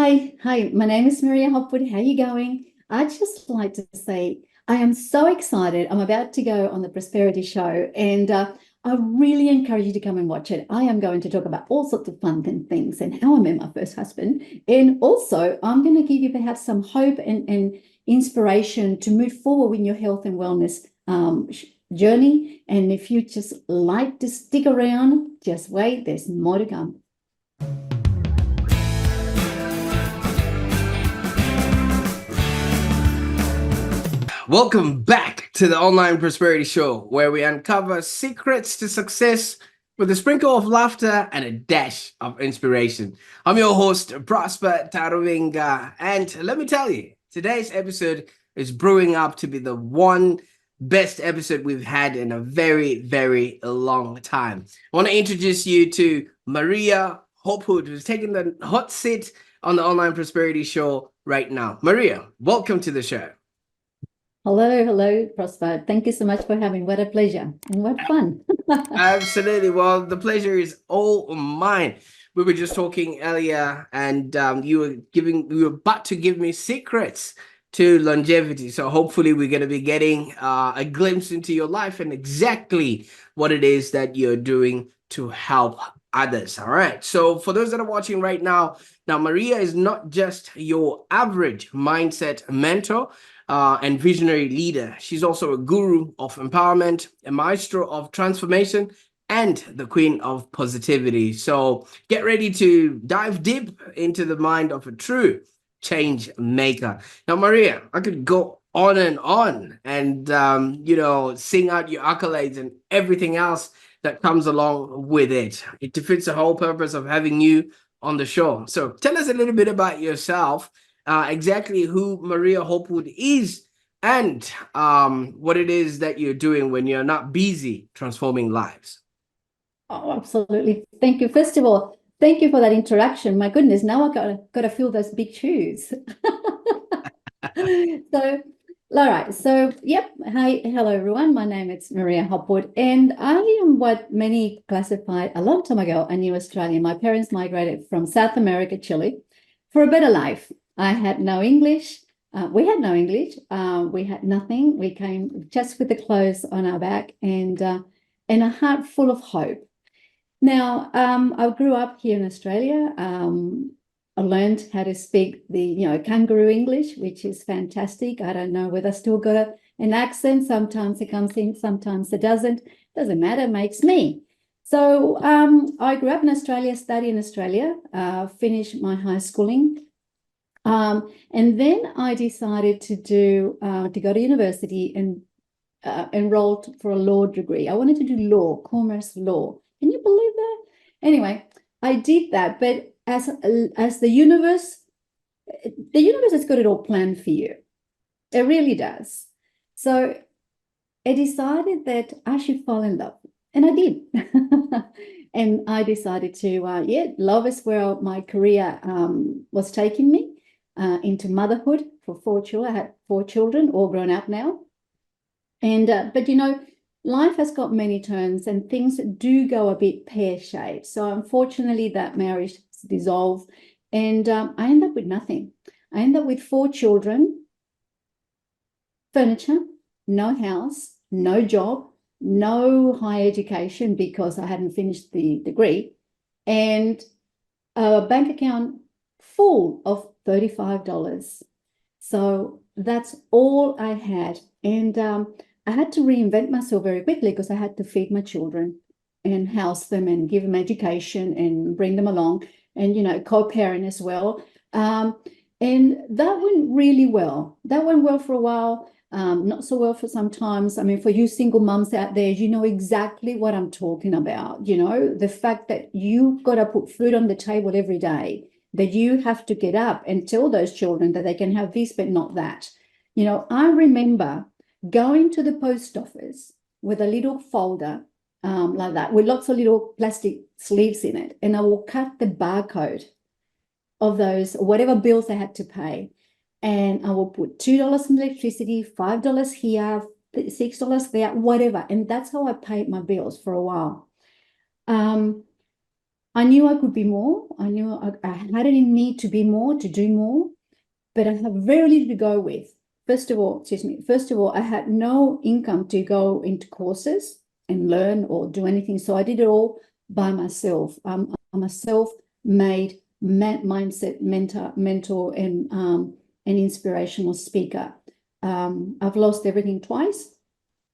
Hi, my name is Maria Hopwood. How are you going? I'd just like to say I am so excited. I'm about to go on the Prosperity Show, and I really encourage you to come and watch it. I am going to talk about all sorts of fun things and how I met my first husband. And also, I'm going to give you perhaps some hope and inspiration to move forward in your health and wellness journey. And if you just like to stick around, just wait, there's more to come. Welcome back to the Online Prosperity Show, where we uncover secrets to success with a sprinkle of laughter and a dash of inspiration. I'm your host, Prosper Taruvinga, and let me tell you, today's episode is brewing up to be the one best episode we've had in a very, very long time. I want to introduce you to Maria Hopwood, who's taking the hot seat on the Online Prosperity Show right now. Maria, welcome to the show. Hello, Prosper. Thank you so much for having me. What a pleasure and what fun. Absolutely. Well, the pleasure is all mine. We were just talking earlier, and you were about to give me secrets to longevity. So hopefully we're going to be getting a glimpse into your life and exactly what it is that you're doing to help others. All right. So for those that are watching right now, Maria is not just your average mindset mentor and visionary leader. She's also a guru of empowerment, a maestro of transformation, and the queen of positivity. So get ready to dive deep into the mind of a true change maker. Now, Maria, I could go on and sing out your accolades and everything else that comes along with it. It defeats the whole purpose of having you on the show. So tell us a little bit about yourself, exactly who Maria Hopwood is, and what it is that you're doing when you're not busy transforming lives. Oh, absolutely. Thank you. First of all, thank you for that introduction. My goodness, now I gotta fill those big shoes. So, all right. So, yep. Hi, hello everyone. My name is Maria Hopwood, and I am what many classified a long time ago a new Australian. My parents migrated from South America, Chile, for a better life. I had no English. We had no English. We had nothing. We came just with the clothes on our back and a heart full of hope. Now, I grew up here in Australia. I learned how to speak the kangaroo English, which is fantastic. I don't know whether I still got an accent. Sometimes it comes in, sometimes it doesn't. Doesn't matter, it makes me. So I grew up in Australia, studied in Australia, finished my high schooling. And then I decided to go to university and enrolled for a law degree. I wanted to do law, commerce law. Can you believe that? Anyway, I did that, but as the universe has got it all planned for you. It really does. So I decided that I should fall in love, and I did. And I decided to, love is where my career was taking me, into motherhood for 4 children. I had 4 children, all grown up now. And but life has got many turns and things do go a bit pear-shaped. So unfortunately, that marriage dissolved, and I ended up with nothing. I ended up with 4 children, furniture, no house, no job, no higher education because I hadn't finished the degree, and a bank account full of $35. So that's all I had. And I had to reinvent myself very quickly because I had to feed my children and house them and give them education and bring them along and, co-parent as well. And that went really well. That went well for a while, not so well for sometimes. I mean, for you single moms out there, you know exactly what I'm talking about. The fact that you've got to put food on the table every day, that you have to get up and tell those children that they can have this, but not that. I remember going to the post office with a little folder like that, with lots of little plastic sleeves in it. And I will cut the barcode of those, whatever bills I had to pay. And I will put $2 in electricity, $5 here, $6 there, whatever. And that's how I paid my bills for a while. I knew I could be more. I knew I had it in me to be more, to do more, but I have very little to go with. First of all, I had no income to go into courses and learn or do anything. So I did it all by myself. I'm a self-made mindset mentor, and an inspirational speaker. I've lost everything twice.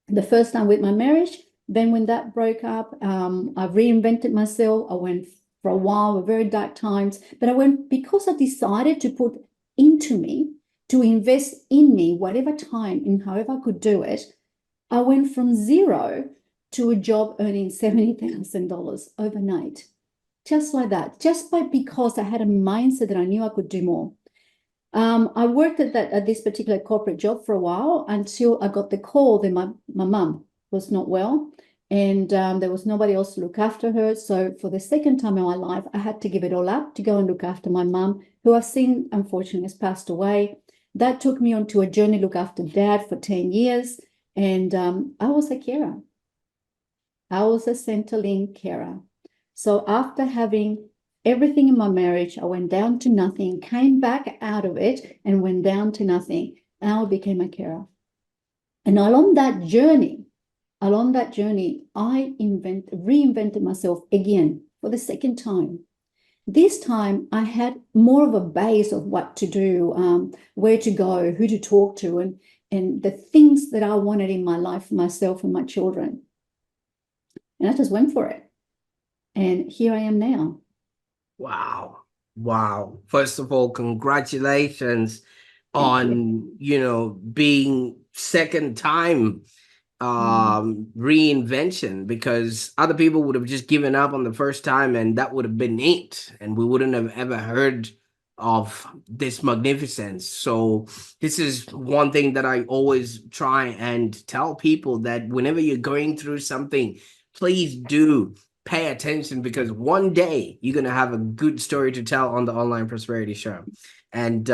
The first time with my marriage, then when that broke up, I reinvented myself. I went for a while, very dark times, but I went because I decided to put into me, to invest in me, whatever time and however I could do it. I went from zero to a job earning $70,000 overnight, just like that, because I had a mindset that I knew I could do more. I worked at this particular corporate job for a while until I got the call that my mum was not well, and there was nobody else to look after her. So for the second time in my life, I had to give it all up to go and look after my mum, who I've seen, unfortunately, has passed away. That took me onto a journey to look after Dad for 10 years, and I was a carer. I was a Centrelink carer. So after having everything in my marriage, I went down to nothing, came back out of it and went down to nothing. And I became a carer. And along that journey, I reinvented myself again for the second time. This time I had more of a base of what to do, where to go, who to talk to, and the things that I wanted in my life for myself and my children. And I just went for it. And here I am now. Wow. Wow. First of all, congratulations on, being second time reinvention, because other people would have just given up on the first time and that would have been it. And we wouldn't have ever heard of this magnificence. So this is one thing that I always try and tell people, that whenever you're going through something, please do pay attention, because one day you're going to have a good story to tell on the Online Prosperity Show. And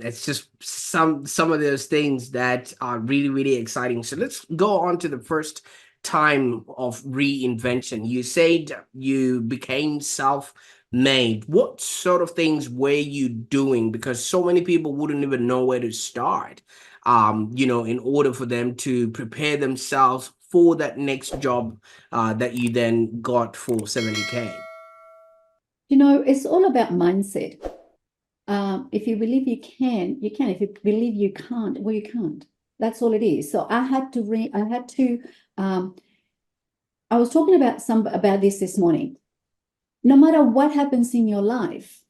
it's just some of those things that are really, really exciting. So let's go on to the first time of reinvention. You said you became self-made. What sort of things were you doing? Because so many people wouldn't even know where to start, in order for them to prepare themselves for that next job that you then got for 70K. It's all about mindset. If you believe you can, you can. If you believe you can't, well, you can't. That's all it is. So I was talking about this morning. No matter what happens in your life,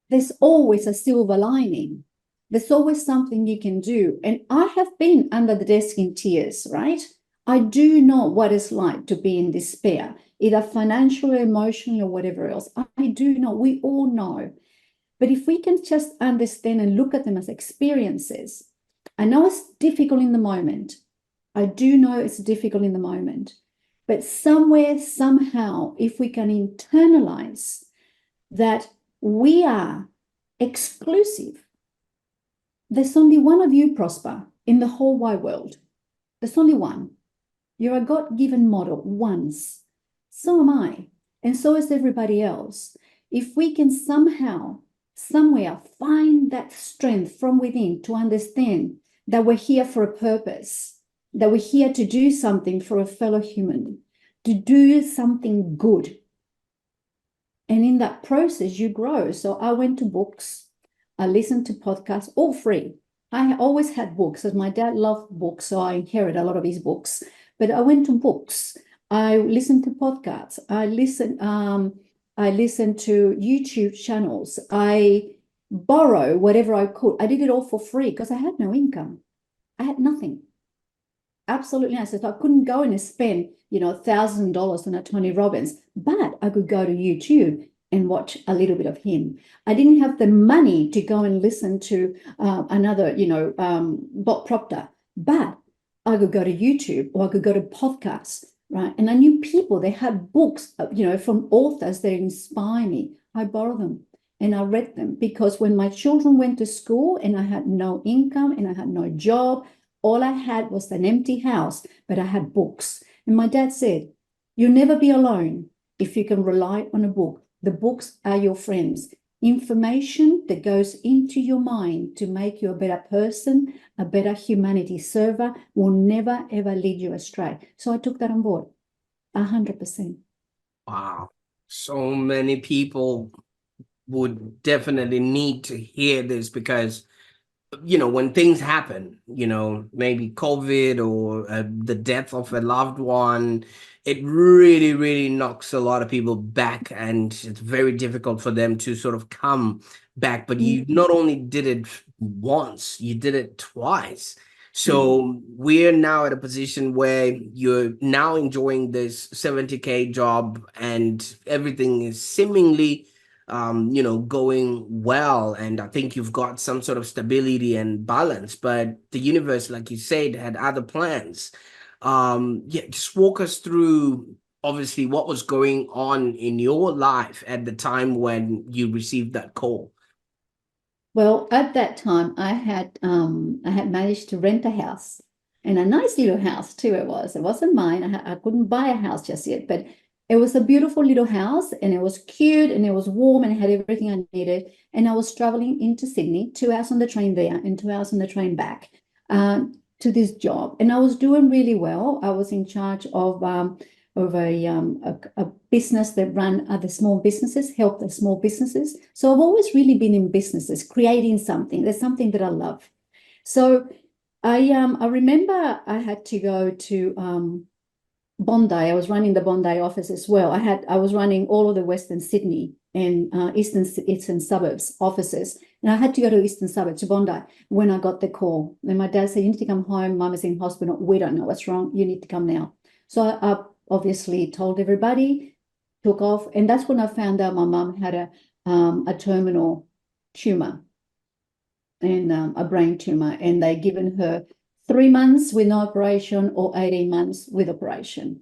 there's always a silver lining. There's always something you can do. And I have been under the desk in tears, right? I do know what it's like to be in despair, either financially, emotionally, or whatever else. I do know. We all know. But if we can just understand and look at them as experiences, I know it's difficult in the moment. I do know it's difficult in the moment. But somewhere, somehow, if we can internalize that we are exclusive, there's only one of you, Prosper, in the whole wide world. There's only one. You're a God-given model once. So am I. And so is everybody else. If we can somehow, somewhere find that strength from within to understand that we're here for a purpose, that we're here to do something for a fellow human, to do something good. And in that process, you grow. So I went to books. I listened to podcasts, all free. I always had books, as my dad loved books, so I inherited a lot of his books. But I went to books. I listened to podcasts. I listened to YouTube channels. I borrow whatever I could. I did it all for free because I had no income. I had nothing. Absolutely nothing. So I couldn't go and spend, $1,000 on a Tony Robbins, but I could go to YouTube and watch a little bit of him. I didn't have the money to go and listen to another, Bob Proctor, but I could go to YouTube or I could go to podcasts, right? And I knew people, they had books, from authors that inspire me. I borrow them and I read them, because when my children went to school and I had no income and I had no job, all I had was an empty house, but I had books. And my dad said, "You'll never be alone if you can rely on a book. The books are your friends. Information that goes into your mind to make you a better person, a better humanity server, will never, ever lead you astray. So I took that on board, 100%. Wow. So many people would definitely need to hear this because, when things happen, maybe COVID or the death of a loved one, it really, really knocks a lot of people back, and it's very difficult for them to sort of come back. But you not only did it once, you did it twice. So we're now at a position where you're now enjoying this 70K job and everything is seemingly going well. And I think you've got some sort of stability and balance, but the universe, like you said, had other plans. Just walk us through, obviously, what was going on in your life at the time when you received that call. Well, at that time, I had managed to rent a house, and a nice little house too. It wasn't mine. I couldn't buy a house just yet, but it was a beautiful little house, and it was cute, and it was warm, and it had everything I needed. And I was traveling into Sydney, 2 hours on the train there and 2 hours on the train back to this job, and I was doing really well. I was in charge of a business that ran other small businesses, helped the small businesses. So I've always really been in businesses, creating something. There's something that I love. So I remember I had to go to Bondi. I was running the Bondi office as well. I was running all of the Western Sydney and eastern suburbs offices, and I had to go to eastern suburbs to Bondi when I got the call. And my dad said, "You need to come home. Mum is in hospital. We don't know what's wrong. You need to come now." So I obviously told everybody, took off, and that's when I found out my mum had a terminal tumor and a brain tumor, and they given her 3 months with no operation or 18 months with operation.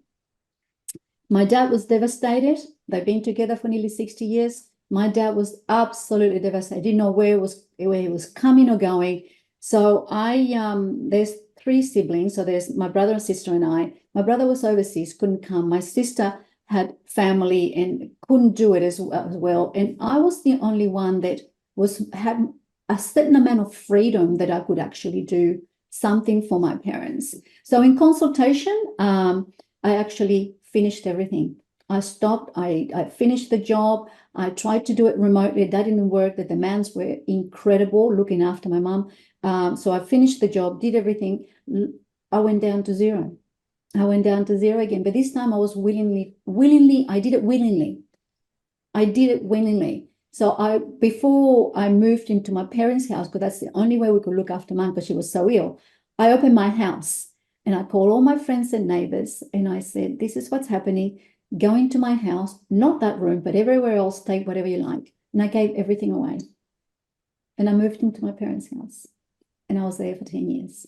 My dad was devastated. They've been together for nearly 60 years. My dad was absolutely devastated. Didn't know where he was coming or going. So there's 3 siblings. So there's my brother and sister and I. My brother was overseas, couldn't come. My sister had family and couldn't do it as well. And I was the only one that had a certain amount of freedom that I could actually do something for my parents. So in consultation, I actually finished everything. I stopped. I finished the job. I tried to do it remotely. That didn't work. The demands were incredible looking after my mom. So I finished the job, did everything. I went down to zero. I went down to zero again. But this time I was willingly, I did it willingly. I did it willingly. So before I moved into my parents' house, because that's the only way we could look after mom because she was so ill, I opened my house and I called all my friends and neighbors and I said, "This is what's happening. Go into my house, not that room, but everywhere else, take whatever you like." And I gave everything away. And I moved into my parents' house and I was there for 10 years.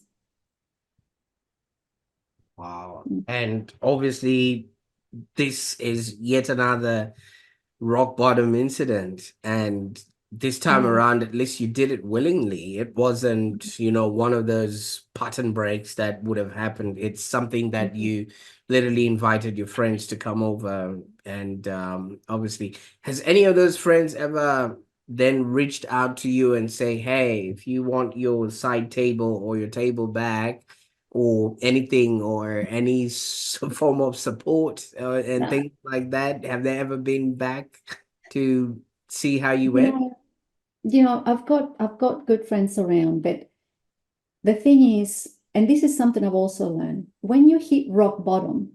Wow. And obviously, this is yet another rock bottom incident. And this time around, at least you did it willingly. It wasn't, one of those pattern breaks that would have happened. It's something that you literally invited your friends to come over. And obviously, has any of those friends ever then reached out to you and say, "Hey, if you want your side table or your table back," or anything, or any form of support and things like that? Have they ever been back to see how you went? I've got good friends around, but the thing is, and this is something I've also learned, when you hit rock bottom,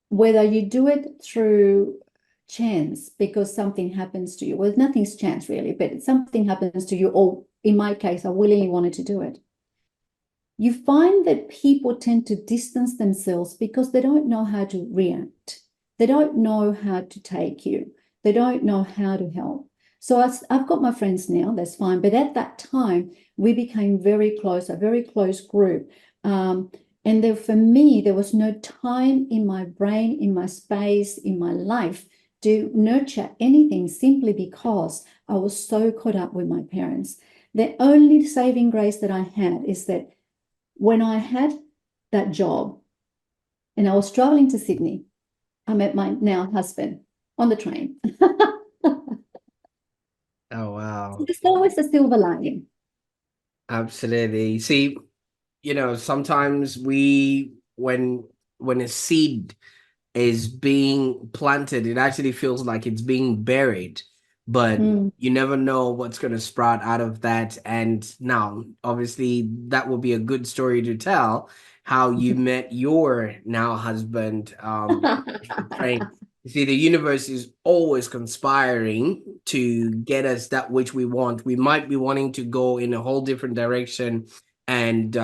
whether you do it through chance because something happens to you, well, nothing's chance really, but something happens to you, or in my case, I willingly wanted to do it. You find that people tend to distance themselves because they don't know how to react. They don't know how to take you. They don't know how to help. So I've got my friends now, that's fine. But at that time, we became very close, a very close group. And for me, there was no time in my brain, in my space, in my life to nurture anything simply because I was so caught up with my parents. The only saving grace that I had is that when I had that job and I was traveling to Sydney, I met my now husband on the train. Oh, wow. There's always a silver lining. Absolutely. See, sometimes when a seed is being planted, it actually feels like it's being buried, but Mm. you never know what's going to sprout out of that. And now, obviously, that will be a good story to tell how you met your now husband the train. You see, the universe is always conspiring to get us that which we want. We might be wanting to go in a whole different direction, and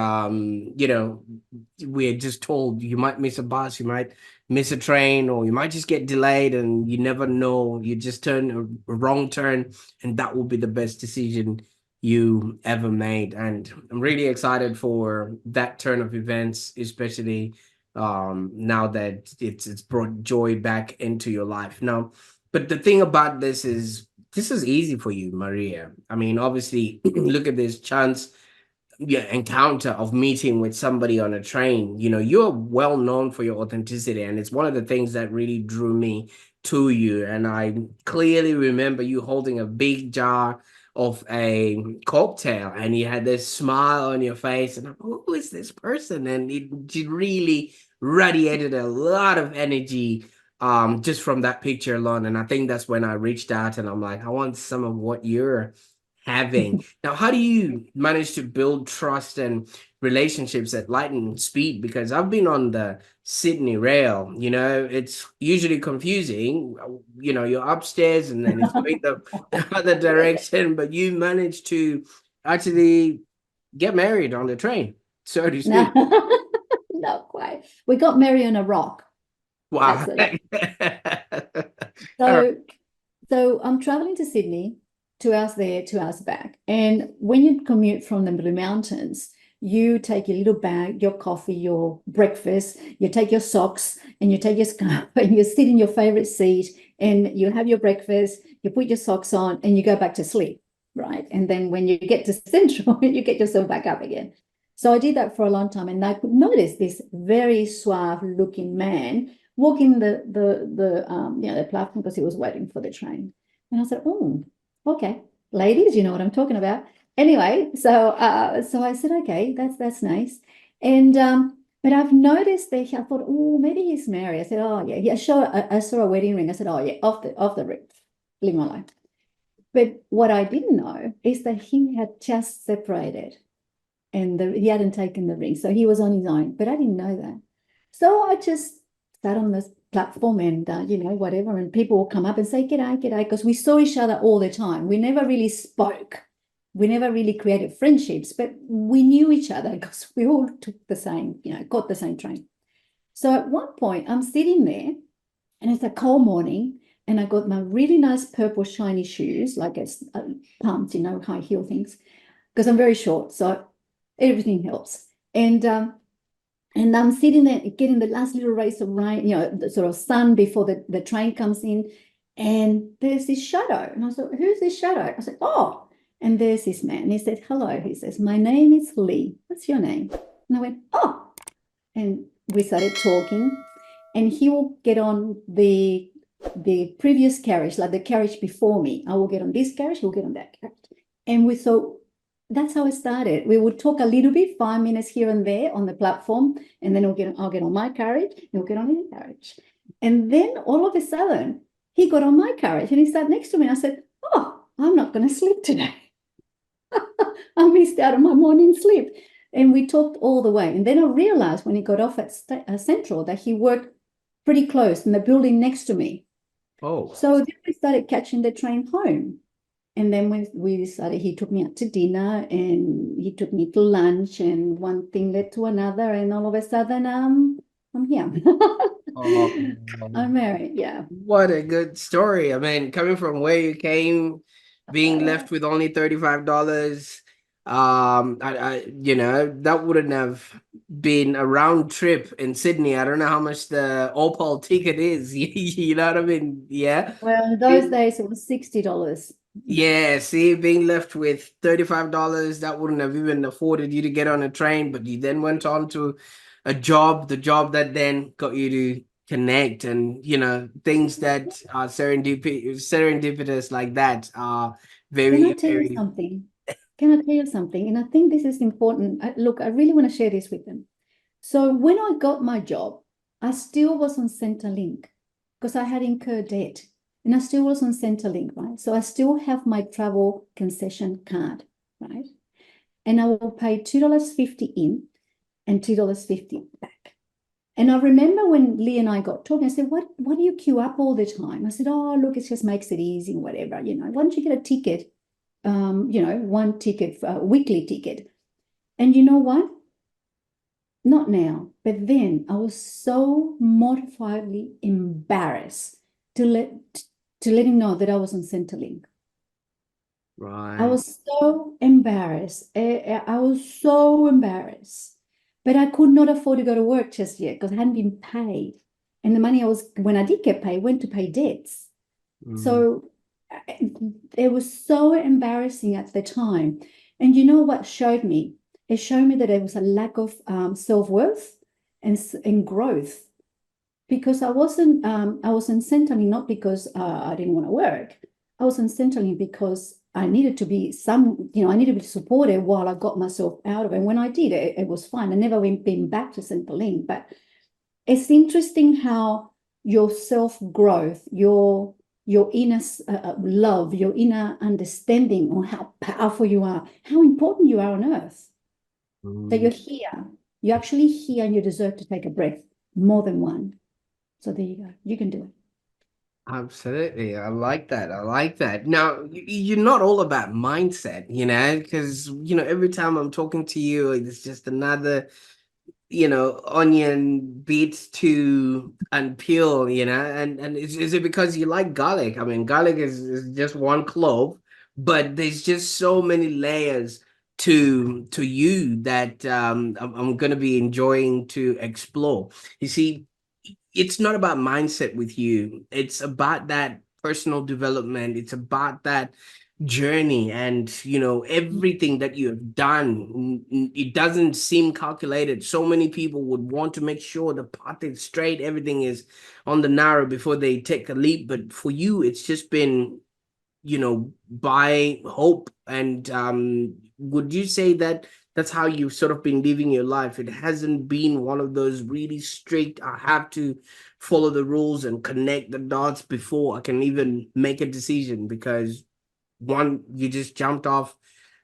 we're just told you might miss a bus, you might miss a train, or you might just get delayed, and you never know. You just turn a wrong turn, and that will be the best decision you ever made. And I'm really excited for that turn of events, especially now that it's brought joy back into your life now. But the thing about this is easy for you, Maria. I mean, obviously, look at this chance, encounter of meeting with somebody on a train. You're well known for your authenticity, and it's one of the things that really drew me to you. And I clearly remember you holding a big jar of a cocktail, and you had this smile on your face, and who is this person? And it really radiated a lot of energy just from that picture alone. And I think that's when I reached out, and I'm like, I want some of what you're having. Now, how do you manage to build trust and relationships at lightning speed? Because I've been on the Sydney rail, it's usually confusing. You're upstairs and then it's going the other direction, but you managed to actually get married on the train, so to No, speak. not quite. We got married on a rock. Wow. That's it. All right. So I'm traveling to Sydney, 2 hours there, 2 hours back. And when you commute from the Blue Mountains, you take your little bag, your coffee, your breakfast, you take your socks, and you take your scarf, and you sit in your favorite seat, and you have your breakfast, you put your socks on, and you go back to sleep, right? And then when you get to Central, you get yourself back up again. So I did that for a long time, and I could notice this very suave looking man walking the platform because he was waiting for the train. And I said, oh, okay, ladies, you know what I'm talking about. Anyway, so I said, okay, that's nice. And but I've noticed that I thought, oh, maybe he's married. I said, oh yeah, I saw a wedding ring. I said, oh yeah, off the rip, leave him alone. But what I didn't know is that he had just separated, and he hadn't taken the ring, so he was on his own. But I didn't know that, so I just sat on this platform and whatever, and people will come up and say g'day, g'day, because we saw each other all the time. We never really spoke. We never really created friendships, but we knew each other because we all took the same, caught the same train. So at one point, I'm sitting there, and it's a cold morning, and I got my really nice purple shiny shoes, like it's pumped, high heel things, because I'm very short, so everything helps. And I'm sitting there getting the last little rays of rain, the sort of sun before the train comes in, and there's this shadow. And I said, who's this shadow? I said, oh, and there's this man. He said, hello. He says, my name is Lee. What's your name? And I went, oh. And we started talking, and he will get on the previous carriage, like the carriage before me. I will get on this carriage, he'll get on that carriage. And we thought, that's how it started. We would talk a little bit, 5 minutes here and there on the platform, and then I'll get on my carriage, and he'll get on his carriage. And then all of a sudden, he got on my carriage and he sat next to me. I said, oh, I'm not going to sleep today. I missed out on my morning sleep. And we talked all the way. And then I realized when he got off at Central that he worked pretty close in the building next to me. Oh. So then we started catching the train home. And then when we decided, he took me out to dinner, and he took me to lunch, and one thing led to another, and all of a sudden, I'm here. Oh, I'm married, yeah. what a good story. I mean, coming from where you came, being left with only $35, that wouldn't have been a round trip in Sydney. I don't know how much the Opal ticket is. You know what I mean? Yeah. Well, in those days, it was $60. Yeah, see, being left with $35, that wouldn't have even afforded you to get on a train, but you then went on to the job that then got you to connect, and things that are serendipitous like that are Can I very, tell you very. something? Can I tell you something? And I think this is important. Look, I really want to share this with them. So when I got my job, I still was on Centrelink because I had incurred debt, and I still was on Centrelink, right? So I still have my travel concession card, right? And I will pay $2.50 in and $2.50 back. And I remember when Lee and I got talking, I said, what do you queue up all the time? I said, oh, look, it just makes it easy, whatever, why don't you get a ticket, one ticket, a weekly ticket. And you know what? Not now, but then I was so mortifiedly embarrassed to let him know that I was on Centrelink. I Right. was so embarrassed. I was so embarrassed. But I could not afford to go to work just yet because I hadn't been paid. And the money when I did get paid, went to pay debts. Mm. So it was so embarrassing at the time. And you know what showed me? It showed me that there was a lack of self-worth and growth, because I wasn't Centrelink not because I didn't want to work. I was Centrelink because I needed to be I needed to be supported while I got myself out of it. And when I did, it was fine. I never been back to Centrelink. But it's interesting how your self-growth, your inner love, your inner understanding on how powerful you are, how important you are on earth, that Mm. you're here. You're actually here and you deserve to take a breath, more than one. So there you go. You can do it. Absolutely. I like that. I like that. Now, you're not all about mindset, because, every time I'm talking to you, it's just another, onion bit to unpeel, and is it because you like garlic? I mean, garlic is just one clove, but there's just so many layers to you that I'm going to be enjoying to explore. You see, it's not about mindset with you. It's about that personal development. It's about that journey, and everything that you have done. It doesn't seem calculated. So many people would want to make sure the path is straight, everything is on the narrow before they take a leap. But for you, it's just been by hope. And would you say that that's how you've sort of been living your life? It hasn't been one of those really strict, I have to follow the rules and connect the dots before I can even make a decision, because one, you just jumped off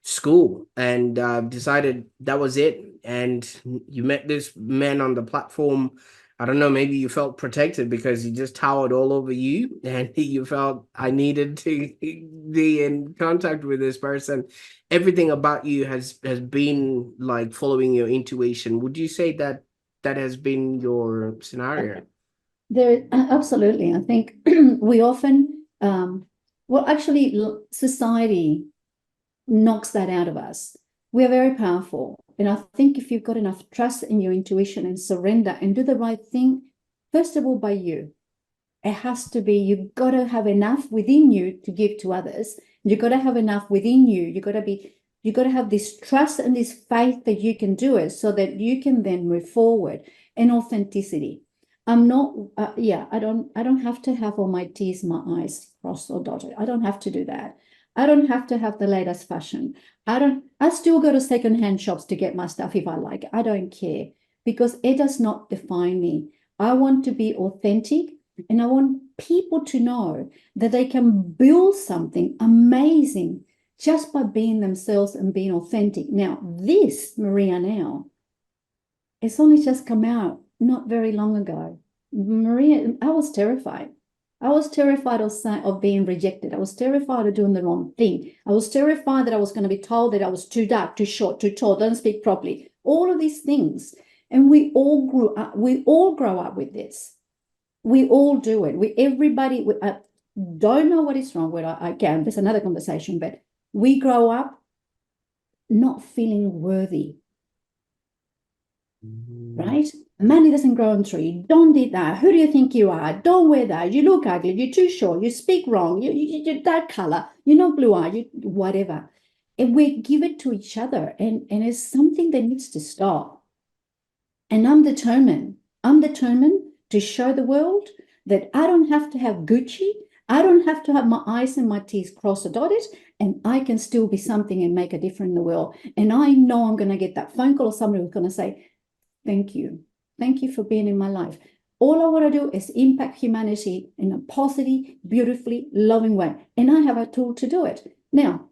school and decided that was it, and you met this man on the platform. I don't know, maybe you felt protected because he just towered all over you, and you felt, I needed to be in contact with this person. Everything about you has been like following your intuition. Would you say that that has been your scenario? There, absolutely. I think we often, well, actually, society knocks that out of us. We are very powerful. And I think if you've got enough trust in your intuition and surrender and do the right thing, first of all, by you, it has to be, you've got to have enough within you to give to others. You've got to have enough within you. You've got to have this trust and this faith that you can do it so that you can then move forward. And authenticity. I'm not, I don't have to have all my T's, my I's crossed or dotted. I don't have to do that. I don't have to have the latest fashion. I still go to secondhand shops to get my stuff if I like it. I don't care, because it does not define me. I want to be authentic, and I want people to know that they can build something amazing just by being themselves and being authentic. Now, this Maria now, it's only just come out not very long ago. Maria, I was terrified. I was terrified of being rejected. I was terrified of doing the wrong thing. I was terrified that I was going to be told that I was too dark, too short, too tall, don't speak properly. All of these things. And we all grow up with this. We all do it. Everybody, don't know what is wrong with it. Again, there's another conversation, but we grow up not feeling worthy. Right? Money doesn't grow on tree. Don't do that. Who do you think you are? Don't wear that. You look ugly. You're too short. You speak wrong. You're that color. You're not blue eye. You whatever. And we give it to each other, and it's something that needs to stop. And I'm determined. I'm determined to show the world that I don't have to have Gucci. I don't have to have my I's and my T's crossed or dotted, and I can still be something and make a difference in the world. And I know I'm going to get that phone call or somebody who's going to say, thank you. Thank you for being in my life. All I want to do is impact humanity in a positive, beautifully loving way. And I have a tool to do it. Now,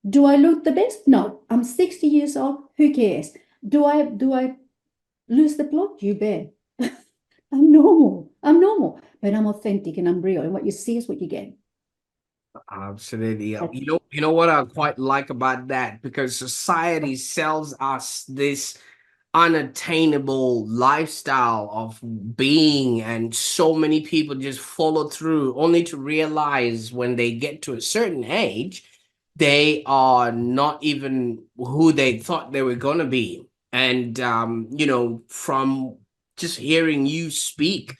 do I look the best? No. I'm 60 years old. Who cares? Do I lose the plot? You bet. I'm normal, but I'm authentic and I'm real. And what you see is what you get. Absolutely. You know what I quite like about that, because society sells us this unattainable lifestyle of being, and so many people just follow through only to realize when they get to a certain age they are not even who they thought they were going to be. And from just hearing you speak,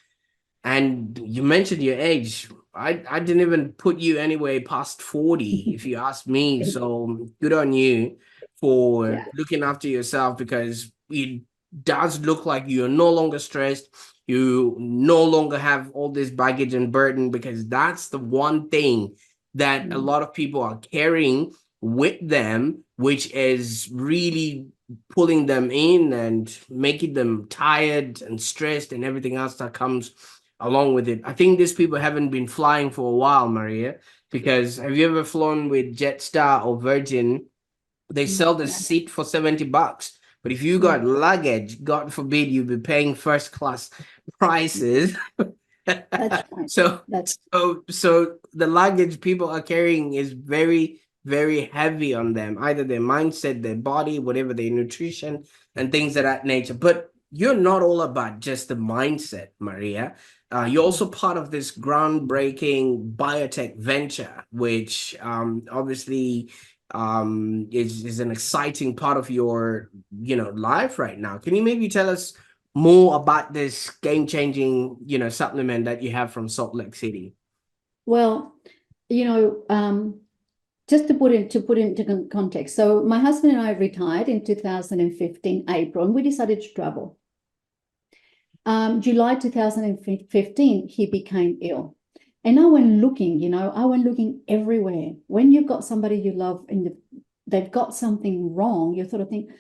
and you mentioned your age, I didn't even put you anywhere past 40, if you ask me. So good on you for looking after yourself, because it does look like you're no longer stressed. You no longer have all this baggage and burden, because that's the one thing that a lot of people are carrying with them, which is really pulling them in and making them tired and stressed and everything else that comes along with it. I think these people haven't been flying for a while, Maria, because have you ever flown with Jetstar or Virgin? They sell the seat for $70. But if you got luggage, God forbid you be paying first class prices. That's right. So the luggage people are carrying is very, very heavy on them, either their mindset, their body, whatever, their nutrition and things of that nature. But you're not all about just the mindset, Maria. You're also part of this groundbreaking biotech venture, which obviously is an exciting part of your life right now. Can you maybe tell us more about this game-changing supplement that you have from Salt Lake City? Well, just to put into context, so my husband and I retired in 2015 April, and we decided to travel. July 2015, he became ill. And I went looking everywhere. When you've got somebody you love and they've got something wrong, you sort of think,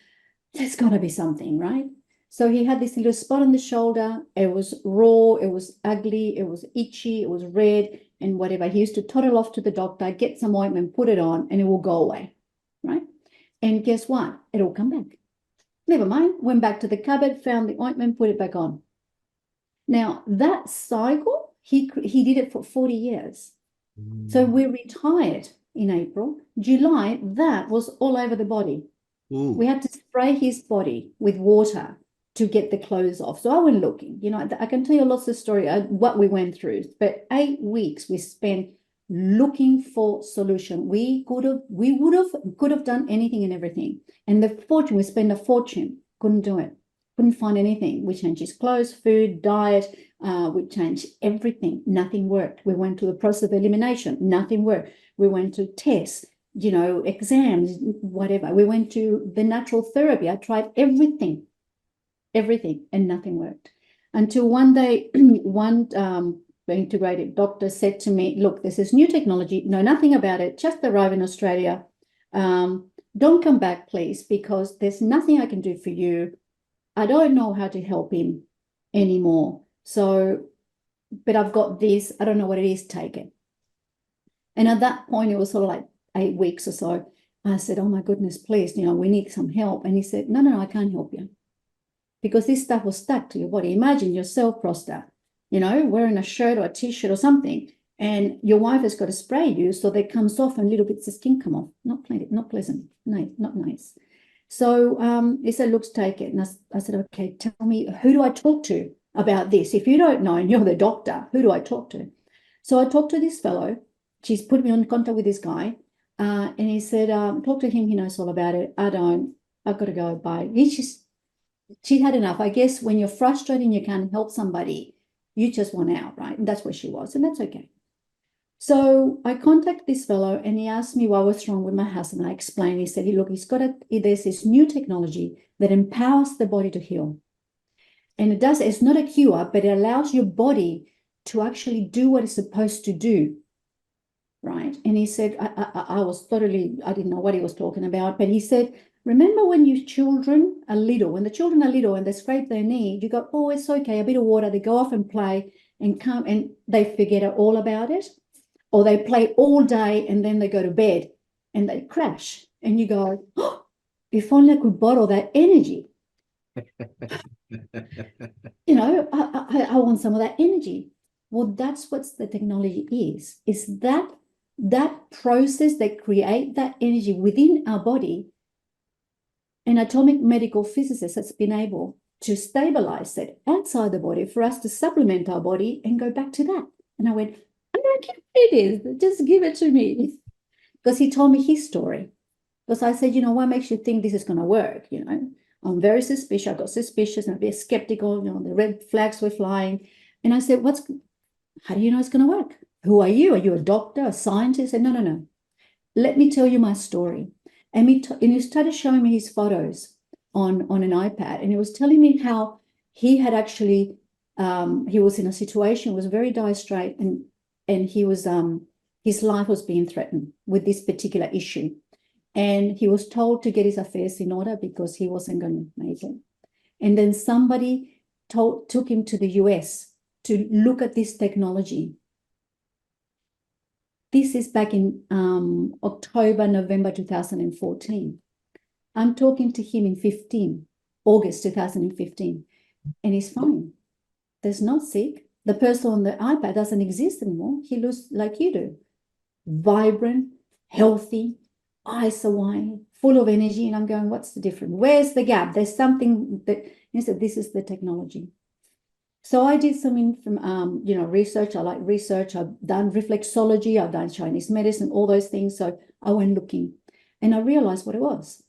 there's got to be something, right? So he had this little spot on the shoulder. It was raw, it was ugly, it was itchy, it was red, and whatever. He used to toddle off to the doctor, get some ointment, put it on, and it will go away, right? And guess what? It'll come back. Never mind. Went back to the cupboard, found the ointment, put it back on. Now, that cycle, he did it for 40 years. So we retired in April. July, that was all over the body. We had to spray his body with water to get the clothes off. So I went looking. I can tell you lots of story what we went through. But 8 weeks we spent looking for solution. We could have done anything and everything. And we spent a fortune, couldn't do it. Couldn't find anything. We changed his clothes, food, diet. We changed everything. Nothing worked. We went to the process of elimination. Nothing worked. We went to tests, exams, whatever. We went to the natural therapy. I tried everything, and nothing worked. Until one day, the integrated doctor said to me, look, this is new technology. Know nothing about it. Just arrived in Australia. Don't come back, please, because there's nothing I can do for you. I don't know how to help him anymore. So, but I've got this. I don't know what it is. Take it. And at that point, it was sort of like 8 weeks or so. I said, oh my goodness, please, we need some help. And he said, no, I can't help you. Because this stuff was stuck to your body. Imagine yourself, Prosta, wearing a shirt or a t-shirt or something, and your wife has got to spray you so that it comes off and little bits of skin come off. Not pleasant, nice, not nice. So he said, look, take it. And I said, okay, tell me, who do I talk to about this? If you don't know and you're the doctor, who do I talk to? So I talked to this fellow. She's put me in contact with this guy. And he said, talk to him. He knows all about it. I don't. I've got to go. Bye. She had enough. I guess when you're frustrated and you can't help somebody, you just want out, right? And that's where she was. And that's okay. So I contacted this fellow and he asked me what was wrong with my husband. I explained. He said, look, there's this new technology that empowers the body to heal. And it's not a cure, but it allows your body to actually do what it's supposed to do. Right. And he said, I was totally, I didn't know what he was talking about, but he said, remember when your children are little, when the children are little and they scrape their knee, you go, oh, it's okay, a bit of water, they go off and play and come and they forget all about it. Or they play all day and then they go to bed and they crash. And you go, oh, if only I could bottle that energy. You know, I want some of that energy. Well, that's what the technology is that process that create that energy within our body. An atomic medical physicist has been able to stabilize it outside the body for us to supplement our body and go back to that. And I went, I'm going to give it is. Just give it to me. Because he told me his story. Because I said, you know, what makes you think this is going to work? You know, I'm very suspicious. I got suspicious and a bit skeptical. You know, the red flags were flying. And I said, how do you know it's going to work? Who are you? Are you a doctor, a scientist? And no. Let me tell you my story. And he started showing me his photos on an iPad. And he was telling me how he had actually, he was in a situation, was very dire straight, and he was, his life was being threatened with this particular issue. And he was told to get his affairs in order because he wasn't going to make it. And then somebody took him to the US to look at this technology. This is back in November 2014. I'm talking to him in August 2015, and he's fine. There's not sick. The person on the iPad doesn't exist anymore. He looks like you do. Vibrant, healthy, eyes are wide, full of energy. And I'm going, what's the difference? Where's the gap? There's something that, he said, this is the technology. So I did some research. I like research. I've done reflexology. I've done Chinese medicine, all those things. So I went looking and I realized what it was.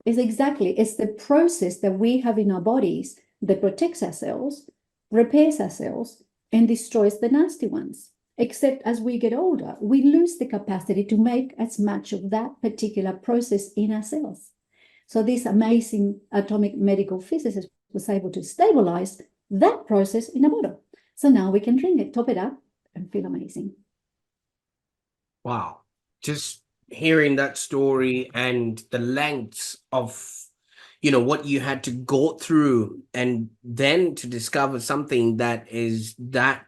It's the process that we have in our bodies that protects our cells, repairs our cells, and destroys the nasty ones. Except as we get older, we lose the capacity to make as much of that particular process in our cells. So this amazing atomic medical physicist was able to stabilize that process in a bottle. So now we can drink it, top it up, and feel amazing. Wow. Just hearing that story and the lengths of, what you had to go through and then to discover something that is that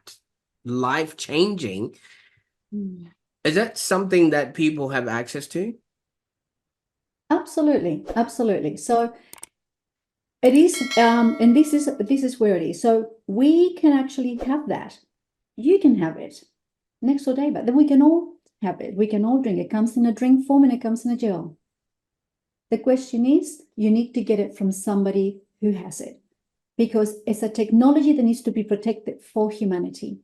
life-changing. Is that something that people have access to? Absolutely. So it is, and this is where it is. So we can actually have that. You can have it next door neighbor. Then we can all have it. We can all drink. It comes in a drink form and it comes in a gel. The question is, you need to get it from somebody who has it, because it's a technology that needs to be protected for humanity.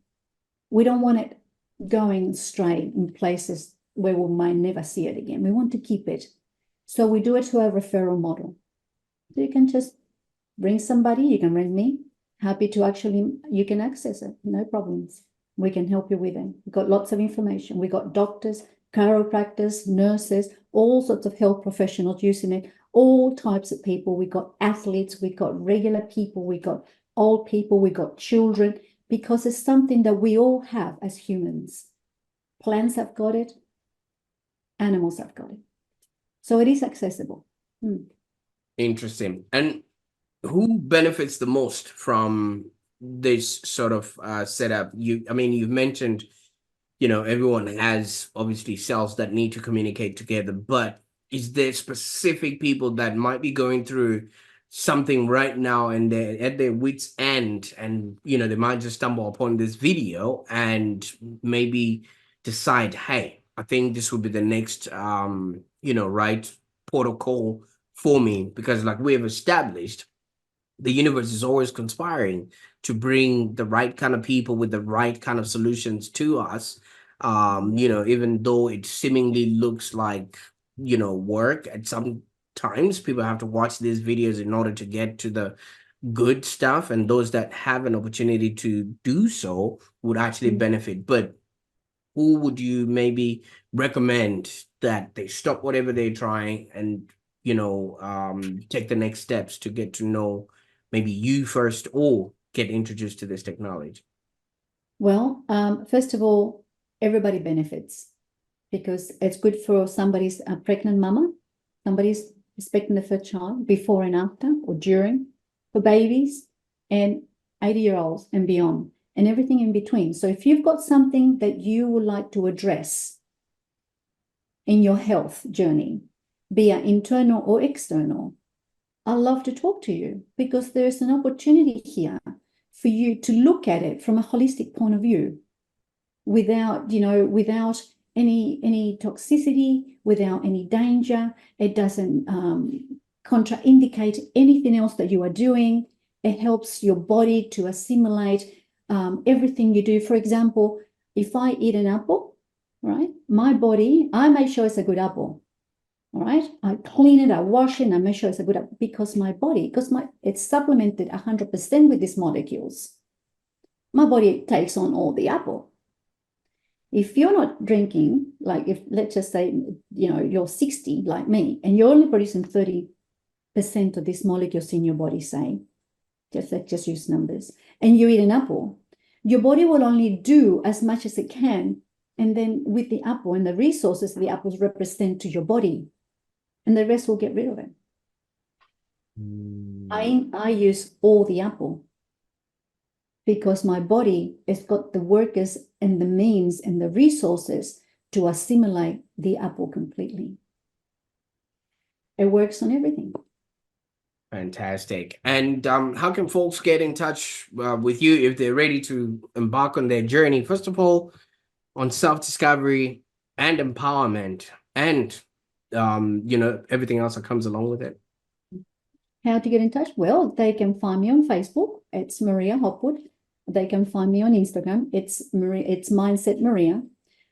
We don't want it going astray in places where we might never see it again. We want to keep it. So we do it to a referral model. So you can just bring somebody, you can ring me, happy to you can access it, no problems. We can help you with it. We've got lots of information. We've got doctors, chiropractors, nurses, all sorts of health professionals using it, all types of people. We've got athletes, we've got regular people, we've got old people, we've got children, because it's something that we all have as humans. Plants have got it, animals have got it. So it is accessible. Interesting. And who benefits the most from this sort of setup? You've mentioned, everyone has obviously cells that need to communicate together, but is there specific people that might be going through something right now and they're at their wits' end, and they might just stumble upon this video and maybe decide, hey, I think this would be the next right protocol for me, because like we have established, the universe is always conspiring to bring the right kind of people with the right kind of solutions to us. Even though it seemingly looks like, work, at some times people have to watch these videos in order to get to the good stuff, and those that have an opportunity to do so would actually benefit. But who would you maybe recommend that they stop whatever they're trying and take the next steps to get to know maybe you first or get introduced to this technology? Well, first of all, everybody benefits because it's good for somebody's pregnant mama, somebody's expecting the first child, before and after or during, for babies and 80-year-olds and beyond, and everything in between. So if you've got something that you would like to address in your health journey, be it internal or external, I'd love to talk to you because there's an opportunity here for you to look at it from a holistic point of view without, without any toxicity, without any danger. It doesn't contraindicate anything else that you are doing. It helps your body to assimilate everything you do. For example, if I eat an apple, right, my body, I make sure it's a good apple. All right, I clean it, I wash it, and I make sure it's a good apple because my body, it's supplemented 100% with these molecules. My body takes on all the apple. If you're not drinking, like if let's just say, you're 60 like me, and you're only producing 30% of these molecules in your body, say, let's just use numbers, and you eat an apple, your body will only do as much as it can, and then with the apple and the resources the apples represent to your body, and the rest will get rid of it. I use all the apple because my body has got the workers and the means and the resources to assimilate the apple completely. It works on everything. Fantastic. And how can folks get in touch with you if they're ready to embark on their journey? First of all, on self-discovery and empowerment and, everything else that comes along with it. How to get in touch? Well, they can find me on Facebook. It's Maria Hopwood. They can find me on Instagram. It's Mindset Maria.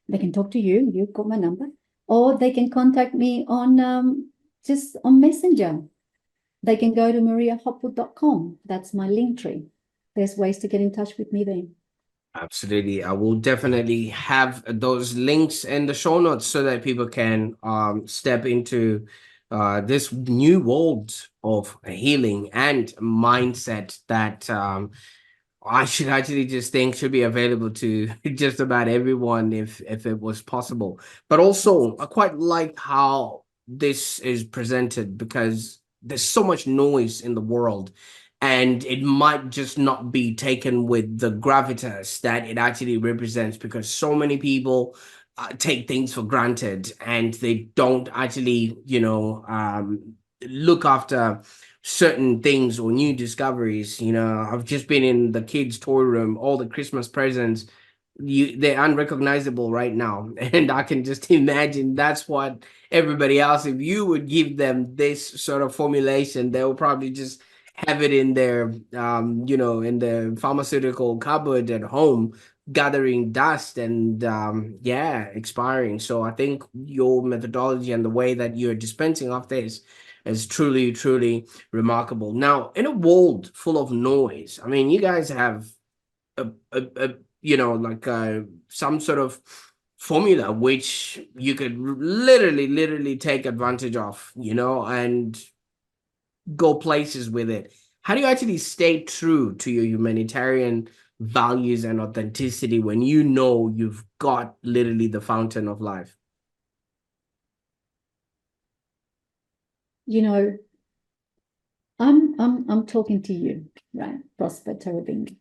They can talk to you. You've got my number. Or they can contact me on just on Messenger. They can go to mariahopwood.com. That's my link tree. There's ways to get in touch with me then. Absolutely. I will definitely have those links in the show notes so that people can step into this new world of healing and mindset that I should actually just think should be available to just about everyone if it was possible. But also, I quite like how this is presented because there's so much noise in the world, and it might just not be taken with the gravitas that it actually represents because so many people take things for granted and they don't actually, look after certain things or new discoveries. I've just been in the kids' toy room, all the Christmas presents, they're unrecognizable right now. And I can just imagine that's what everybody else, if you would give them this sort of formulation, they will probably just have it in their, in the pharmaceutical cupboard at home, gathering dust and, expiring. So I think your methodology and the way that you're dispensing of this is truly, truly remarkable. Now, in a world full of noise, I mean, you guys have some sort of formula which you could literally take advantage of, and go places with it. How do you actually stay true to your humanitarian values and authenticity when you know you've got literally the fountain of life? I'm talking to you, right, Prosper Terabing,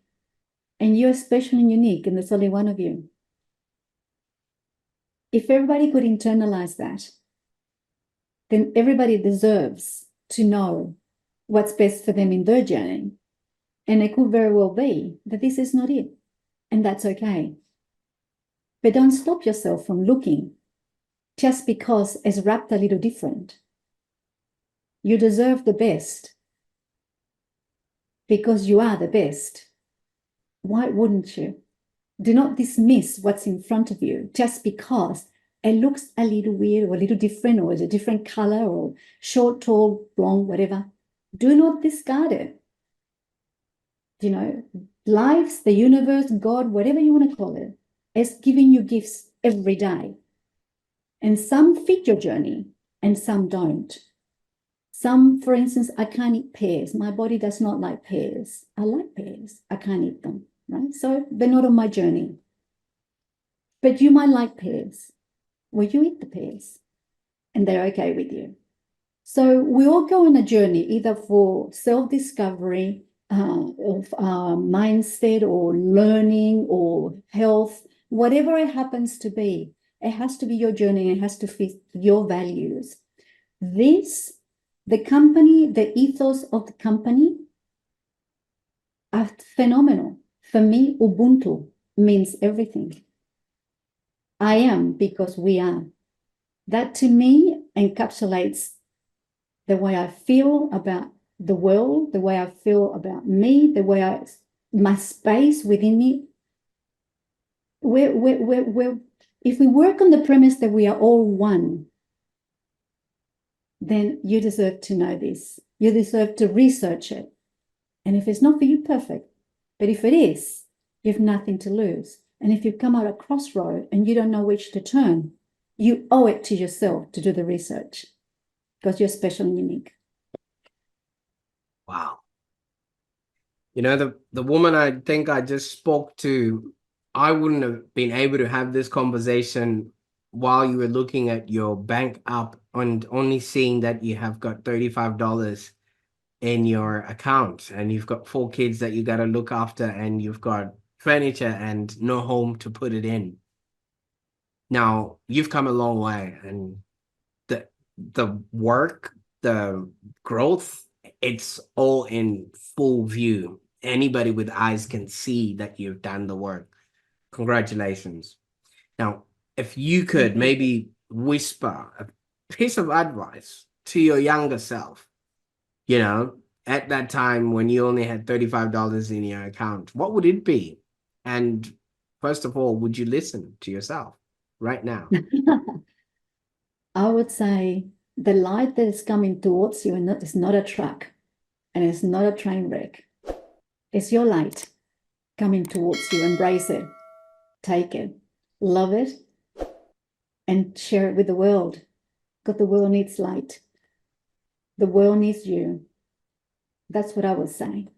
and you're special and unique, and there's only one of you. If everybody could internalize that, then everybody deserves to know what's best for them in their journey. And it could very well be that this is not it, and that's okay. But don't stop yourself from looking just because it's wrapped a little different. You deserve the best because you are the best. Why wouldn't you? Do not dismiss what's in front of you just because it looks a little weird or a little different or is a different color or short, tall, long, whatever. Do not discard it. Lives, the universe, God, whatever you want to call it, is giving you gifts every day. And some fit your journey and some don't. Some, for instance, I can't eat pears. My body does not like pears. I like pears. I can't eat them, right? So they're not on my journey. But you might like pears. Well, you eat the pears and they're okay with you. So we all go on a journey, either for self-discovery, of our mindset or learning or health, whatever it happens to be. It has to be your journey. It has to fit your values. The company, the ethos of the company are phenomenal. For me, Ubuntu means everything. I am because we are. That to me encapsulates the way I feel about the world, the way I feel about me, the way my space within me. If we work on the premise that we are all one, then you deserve to know this. You deserve to research it. And if it's not for you, perfect. But if it is, you have nothing to lose. And if you come at a crossroad and you don't know which to turn, you owe it to yourself to do the research because you're special and unique. Wow. You know, the woman I think I just spoke to, I wouldn't have been able to have this conversation while you were looking at your bank app and only seeing that you have got $35 in your account and you've got 4 kids that you got to look after and you've got furniture and no home to put it in. Now, you've come a long way, and the work, the growth, it's all in full view. Anybody with eyes can see that you've done the work. Congratulations. Now, if you could maybe whisper a piece of advice to your younger self, you know, at that time when you only had $35 in your account, what would it be? And first of all, would you listen to yourself right now? I would say the light that is coming towards you is not a truck and it's not a train wreck. It's your light coming towards you. Embrace it, take it, love it, and share it with the world because the world needs light. The world needs you. That's what I would say.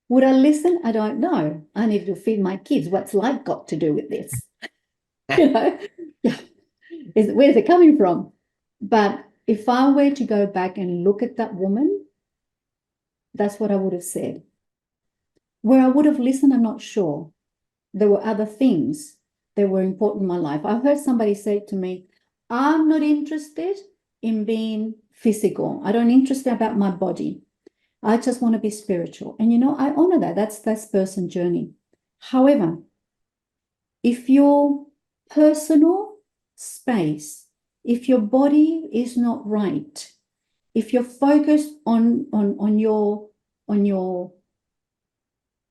Would I listen? I don't know. I need to feed my kids. What's light got to do with this? You know, where's it coming from? But if I were to go back and look at that woman, that's what I would have said. Where I would have listened, I'm not sure. There were other things that were important in my life. I heard somebody say to me, I'm not interested in being physical. I don't interested about my body. I just want to be spiritual. And you know, I honor that. That's person's journey. However, if your personal space, if your body is not right, if you're focused on your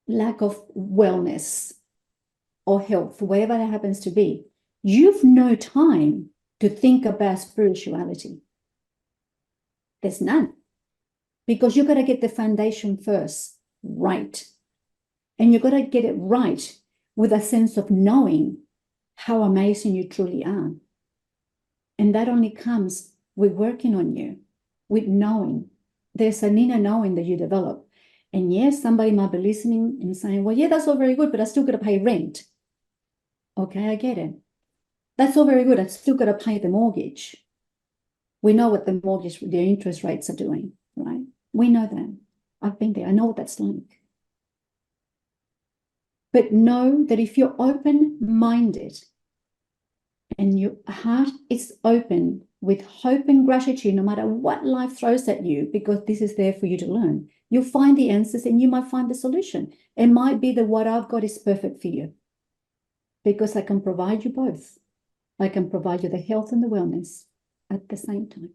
lack of wellness or health, whatever that happens to be, you've no time to think about spirituality. There's none. Because you've got to get the foundation first right. And you've got to get it right with a sense of knowing how amazing you truly are. And that only comes with working on you, with knowing. There's an inner knowing that you develop. And yes, somebody might be listening and saying, well, yeah, that's all very good, but I still got to pay rent. Okay, I get it. That's all very good. I still got to pay the mortgage. We know what the mortgage, the interest rates are doing, right? We know that. I've been there. I know what that's like. But know that if you're open-minded and your heart is open with hope and gratitude, no matter what life throws at you, because this is there for you to learn, you'll find the answers and you might find the solution. It might be that what I've got is perfect for you because I can provide you both. I can provide you the health and the wellness at the same time.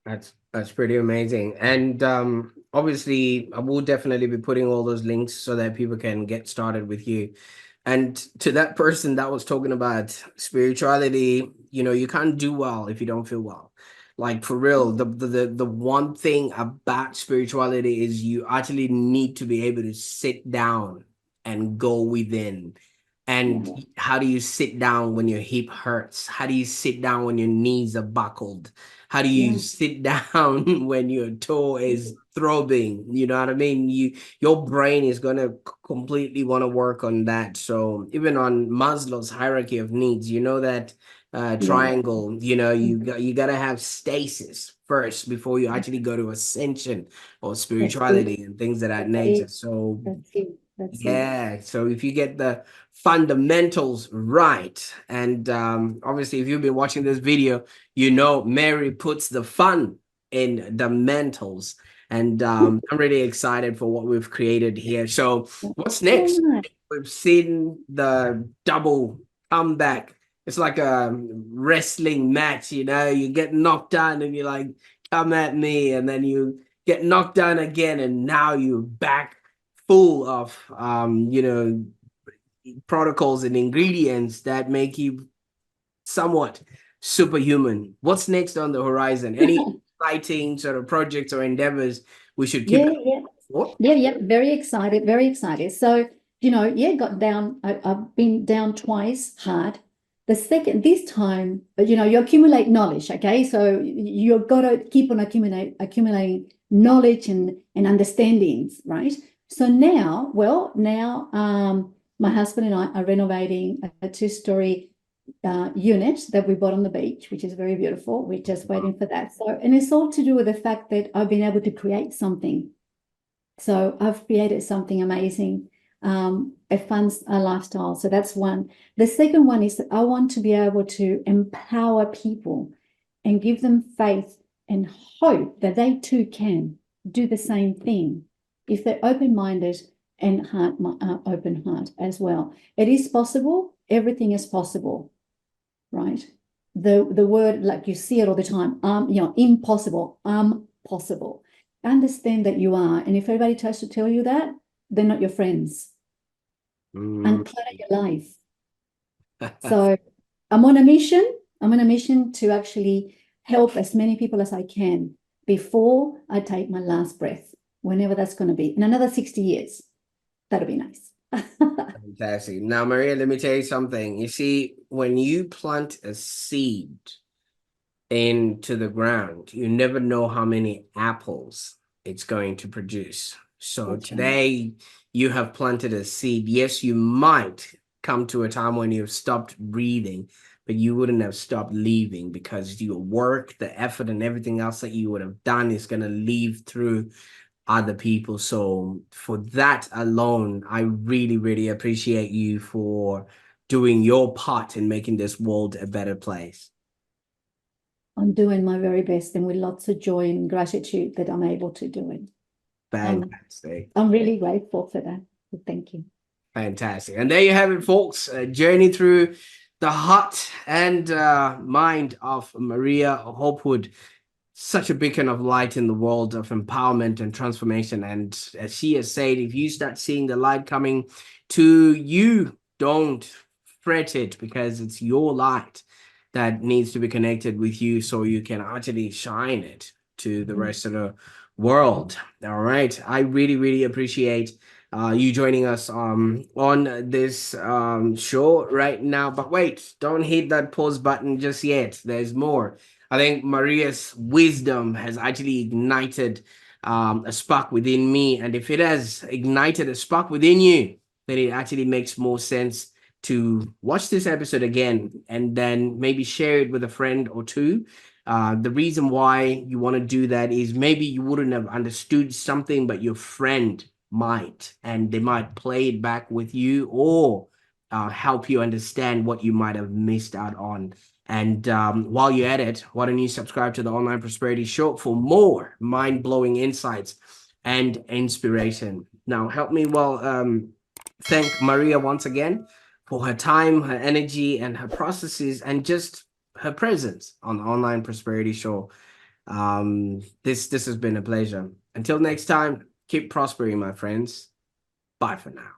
That's pretty amazing. And obviously I will definitely be putting all those links so that people can get started with you. And to that person that was talking about spirituality, you know, you can't do well if you don't feel well. Like for real, the one thing about spirituality is you actually need to be able to sit down and go within And Yeah. how do you sit down when your hip hurts? How do you sit down when your knees are buckled? How do you Yeah. sit down when your toe is throbbing? You know what I mean? Your brain is gonna completely want to work on that. So even on Maslow's hierarchy of needs, you know that Yeah. triangle, you gotta have stasis first before you actually go to ascension or That's it. spirituality and things of that That's it. nature. So That's it. That's it. yeah, so if you get the fundamentals right, and obviously if you've been watching this video, you know Mary puts the fun in the mentals, and I'm really excited for what we've created here. So what's So next? much. We've seen the double comeback. It's like a wrestling match, you get knocked down and you're like, come at me, and then you get knocked down again, and now you're back full of protocols and ingredients that make you somewhat superhuman. What's next on the horizon? Any exciting sort of projects or endeavors we should keep Yeah, yeah. for? Yeah, yeah, very excited, very excited. So, yeah, got down. I've been down twice hard. This time, you accumulate knowledge. Okay, so you've got to keep on accumulating knowledge and understandings, right? So now, my husband and I are renovating a two-story unit that we bought on the beach, which is very beautiful. We're just waiting for that. So, and it's all to do with the fact that I've been able to create something. So I've created something amazing. It funds a lifestyle. So that's one. The second one is that I want to be able to empower people and give them faith and hope that they too can do the same thing if they're open-minded and open heart as well. It is possible. Everything is possible, right? The word, like you see it all the time, impossible, possible. Understand that you are. And if everybody tries to tell you that, they're not your friends. Mm. Unclutter your life. So I'm on a mission. I'm on a mission to actually help as many people as I can before I take my last breath, whenever that's going to be. In another 60 years. That'll be nice. Fantastic. Now, Maria, let me tell you something. You see, when you plant a seed into the ground, you never know how many apples it's going to produce. So That's right. today you have planted a seed. Yes, you might come to a time when you've stopped breathing, but you wouldn't have stopped living, because your work, the effort, and everything else that you would have done is going to leave through other people. So for that alone, I really, really appreciate you for doing your part in making this world a better place. I'm doing my very best and with lots of joy and gratitude that I'm able to do it. Fantastic. I'm really grateful for that. Thank you. Fantastic. And there you have it, folks. A journey through the heart and mind of Maria Hopwood. Such a beacon of light in the world of empowerment and transformation. And as she has said, if you start seeing the light coming to you, don't fret it, because it's your light that needs to be connected with you so you can actually shine it to the rest of the world. All right. I really, really appreciate you joining us on this show right now. But wait, don't hit that pause button just yet. There's more. I think Maria's wisdom has actually ignited a spark within me. And if it has ignited a spark within you, then it actually makes more sense to watch this episode again and then maybe share it with a friend or two. The reason why you want to do that is maybe you wouldn't have understood something, but your friend might, and they might play it back with you, or help you understand what you might have missed out on. And while you're at it, why don't you subscribe to the Online Prosperity Show for more mind-blowing insights and inspiration. Now, help me thank Maria once again for her time, her energy, and her processes, and just her presence on the Online Prosperity Show. This has been a pleasure. Until next time, keep prospering, my friends. Bye for now.